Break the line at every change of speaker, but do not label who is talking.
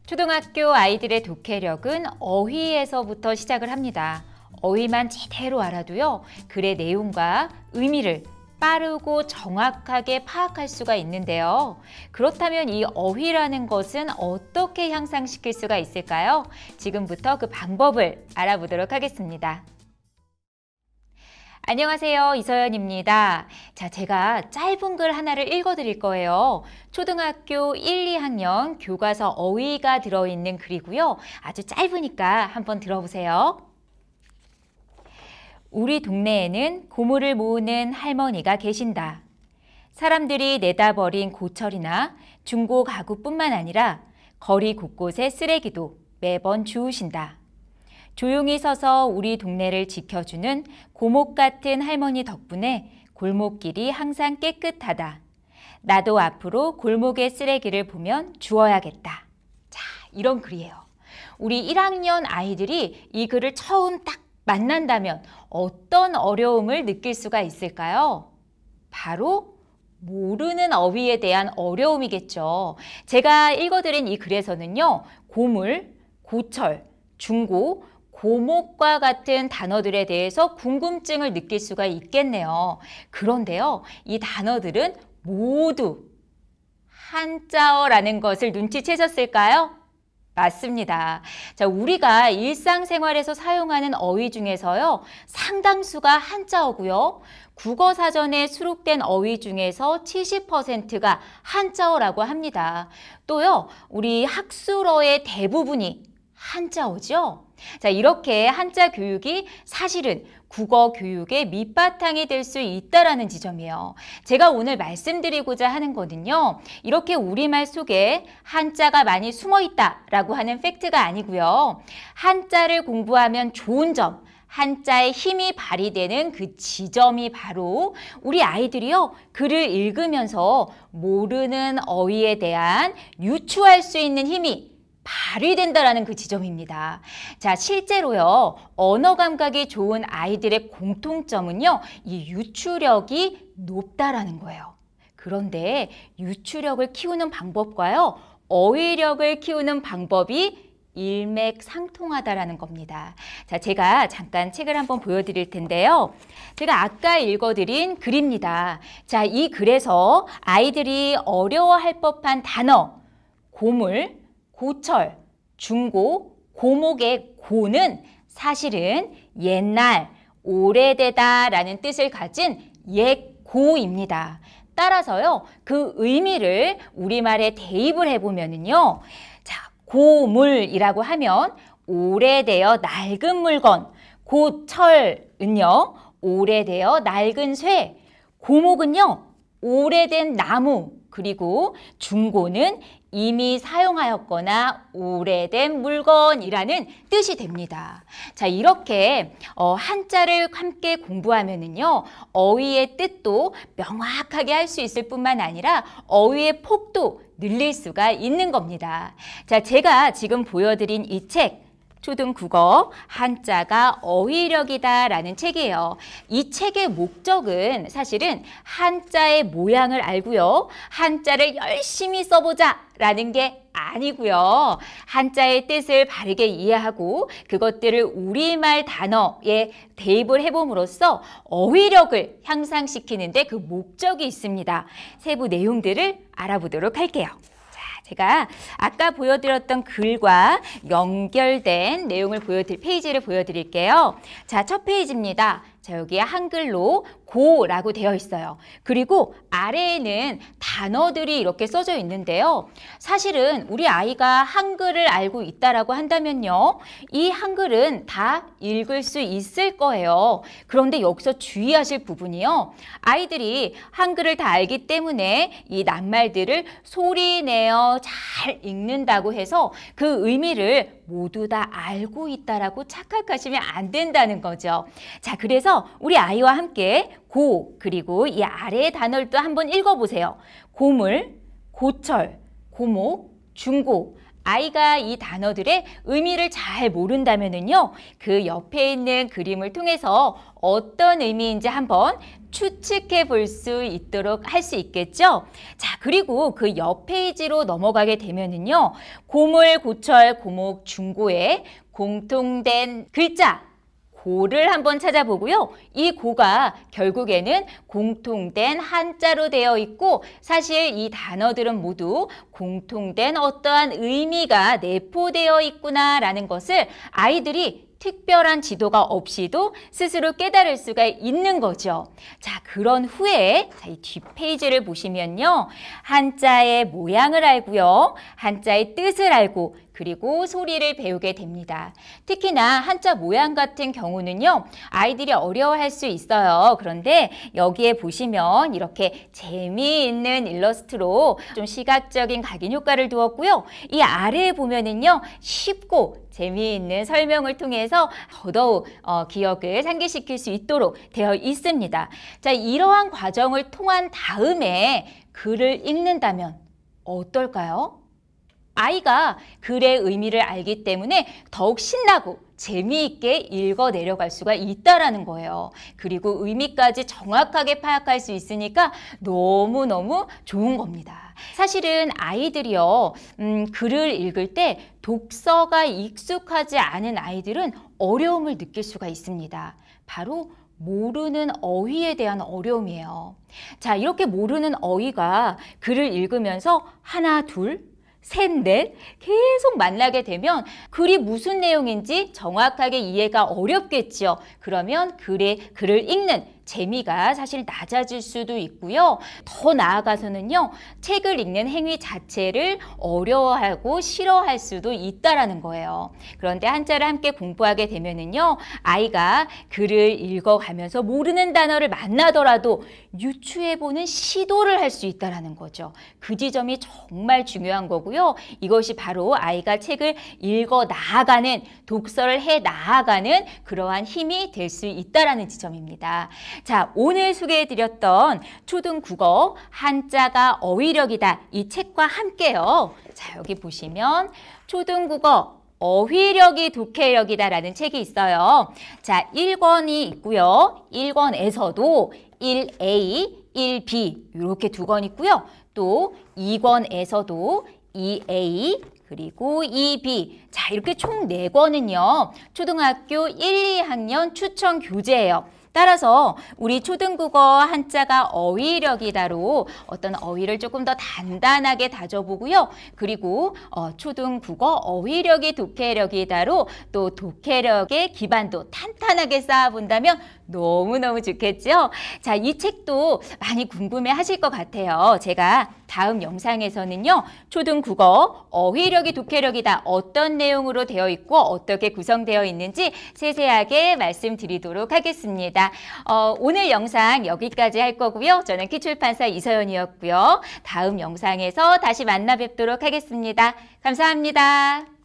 초등학교 아이들의 독해력은 어휘에서부터 시작을 합니다. 어휘만 제대로 알아도요, 글의 내용과 의미를 빠르고 정확하게 파악할 수가 있는데요. 그렇다면 이 어휘라는 것은 어떻게 향상시킬 수가 있을까요? 지금부터 그 방법을 알아보도록 하겠습니다. 안녕하세요. 이서연입니다. 자, 제가 짧은 글 하나를 읽어드릴 거예요. 초등학교 1, 2학년 교과서 어휘가 들어있는 글이고요. 아주 짧으니까 한번 들어보세요. 우리 동네에는 고물을 모으는 할머니가 계신다. 사람들이 내다 버린 고철이나 중고 가구뿐만 아니라 거리 곳곳에 쓰레기도 매번 주우신다. 조용히 서서 우리 동네를 지켜주는 고목 같은 할머니 덕분에 골목길이 항상 깨끗하다. 나도 앞으로 골목의 쓰레기를 보면 주워야겠다. 자, 이런 글이에요. 우리 1학년 아이들이 이 글을 처음 딱 만난다면 어떤 어려움을 느낄 수가 있을까요? 바로 모르는 어휘에 대한 어려움이겠죠. 제가 읽어드린 이 글에서는요, 고물, 고철, 중고, 고목과 같은 단어들에 대해서 궁금증을 느낄 수가 있겠네요. 그런데요, 이 단어들은 모두 한자어라는 것을 눈치채셨을까요? 맞습니다. 자, 우리가 일상생활에서 사용하는 어휘 중에서요, 상당수가 한자어고요. 국어사전에 수록된 어휘 중에서 70%가 한자어라고 합니다. 또요, 우리 학술어의 대부분이 한자어죠. 자, 이렇게 한자 교육이 사실은 국어 교육의 밑바탕이 될 수 있다라는 지점이에요. 제가 오늘 말씀드리고자 하는 거는요, 이렇게 우리말 속에 한자가 많이 숨어 있다라고 하는 팩트가 아니고요. 한자를 공부하면 좋은 점, 한자의 힘이 발휘되는 그 지점이 바로 우리 아이들이요, 글을 읽으면서 모르는 어휘에 대한 유추할 수 있는 힘이 발휘된다라는 그 지점입니다. 자, 실제로요, 언어 감각이 좋은 아이들의 공통점은요, 이 유추력이 높다라는 거예요. 그런데 유추력을 키우는 방법과요, 어휘력을 키우는 방법이 일맥상통하다라는 겁니다. 자, 제가 잠깐 책을 한번 보여드릴 텐데요. 제가 아까 읽어드린 글입니다. 자, 이 글에서 아이들이 어려워할 법한 단어, 고물, 고철, 중고, 고목의 고는 사실은 옛날, 오래되다라는 뜻을 가진 옛고입니다. 따라서요, 그 의미를 우리말에 대입을 해보면은요, 자, 고물이라고 하면 오래되어 낡은 물건, 고철은요, 오래되어 낡은 쇠, 고목은요, 오래된 나무, 그리고 중고는 이미 사용하였거나 오래된 물건이라는 뜻이 됩니다. 자, 이렇게 한자를 함께 공부하면은요, 어휘의 뜻도 명확하게 할 수 있을 뿐만 아니라 어휘의 폭도 늘릴 수가 있는 겁니다. 자, 제가 지금 보여드린 이 책, 초등국어 한자가 어휘력이다라는 책이에요. 이 책의 목적은 사실은 한자의 모양을 알고요, 한자를 열심히 써보자라는 게 아니고요. 한자의 뜻을 바르게 이해하고 그것들을 우리말 단어에 대입을 해봄으로써 어휘력을 향상시키는 데 그 목적이 있습니다. 세부 내용들을 알아보도록 할게요. 제가 아까 보여드렸던 글과 연결된 내용을 페이지를 보여드릴게요. 자, 첫 페이지입니다. 자, 여기에 한글로 고라고 되어 있어요. 그리고 아래에는 단어들이 이렇게 써져 있는데요. 사실은 우리 아이가 한글을 알고 있다라고 한다면요, 이 한글은 다 읽을 수 있을 거예요. 그런데 여기서 주의하실 부분이요, 아이들이 한글을 다 알기 때문에 이 낱말들을 소리내어 잘 읽는다고 해서 그 의미를 모두 다 알고 있다라고 착각하시면 안 된다는 거죠. 자, 그래서 우리 아이와 함께 고, 그리고 이 아래의 단어를 또 한번 읽어보세요. 고물, 고철, 고목, 중고, 아이가 이 단어들의 의미를 잘 모른다면은요, 그 옆에 있는 그림을 통해서 어떤 의미인지 한번 추측해 볼 수 있도록 할 수 있겠죠? 자, 그리고 그 옆 페이지로 넘어가게 되면은요, 고물, 고철, 고목, 중고의 공통된 글자, 고를 한번 찾아보고요. 이 고가 결국에는 공통된 한자로 되어 있고 사실 이 단어들은 모두 공통된 어떠한 의미가 내포되어 있구나라는 것을 아이들이 특별한 지도가 없이도 스스로 깨달을 수가 있는 거죠. 자, 그런 후에 이 뒷페이지를 보시면요. 한자의 모양을 알고요. 한자의 뜻을 알고 그리고 소리를 배우게 됩니다. 특히나 한자 모양 같은 경우는요. 아이들이 어려워할 수 있어요. 그런데 여기에 보시면 이렇게 재미있는 일러스트로 좀 시각적인 각인 효과를 두었고요. 이 아래에 보면은요. 쉽고 재미있는 설명을 통해서 더더욱 기억을 상기시킬 수 있도록 되어 있습니다. 자, 이러한 과정을 통한 다음에 글을 읽는다면 어떨까요? 아이가 글의 의미를 알기 때문에 더욱 신나고 재미있게 읽어 내려갈 수가 있다라는 거예요. 그리고 의미까지 정확하게 파악할 수 있으니까 너무너무 좋은 겁니다. 사실은 아이들이요, 글을 읽을 때 독서가 익숙하지 않은 아이들은 어려움을 느낄 수가 있습니다. 바로 모르는 어휘에 대한 어려움이에요. 자, 이렇게 모르는 어휘가 글을 읽으면서 하나, 둘, 셋, 넷 계속 만나게 되면 글이 무슨 내용인지 정확하게 이해가 어렵겠죠. 그러면 글을 읽는 재미가 사실 낮아질 수도 있고요. 더 나아가서는요. 책을 읽는 행위 자체를 어려워하고 싫어할 수도 있다라는 거예요. 그런데 한자를 함께 공부하게 되면은요. 아이가 글을 읽어가면서 모르는 단어를 만나더라도 유추해보는 시도를 할 수 있다라는 거죠. 그 지점이 정말 중요한 거고요. 이것이 바로 아이가 책을 읽어 나아가는, 독서를 해 나아가는 그러한 힘이 될 수 있다라는 지점입니다. 자, 오늘 소개해드렸던 초등국어 한자가 어휘력이다. 이 책과 함께요. 자, 여기 보시면 초등국어 어휘력이 독해력이다라는 책이 있어요. 자, 1권이 있고요. 1권에서도 1A, 1B 이렇게 두 권 있고요. 또 2권에서도 2A 그리고 2B 자, 이렇게 총 4권은요. 초등학교 1, 2학년 추천 교재예요. 따라서 우리 초등국어 한자가 어휘력이다로 어떤 어휘를 조금 더 단단하게 다져보고요. 그리고 초등국어 어휘력이 독해력이다로 또 독해력의 기반도 탄탄하게 쌓아본다면 너무너무 좋겠죠? 자, 이 책도 많이 궁금해 하실 것 같아요. 제가 다음 영상에서는요. 초등국어 어휘력이 독해력이다. 어떤 내용으로 되어 있고 어떻게 구성되어 있는지 세세하게 말씀드리도록 하겠습니다. 오늘 영상 여기까지 할 거고요. 저는 키출판사 이서연이었고요. 다음 영상에서 다시 만나 뵙도록 하겠습니다. 감사합니다.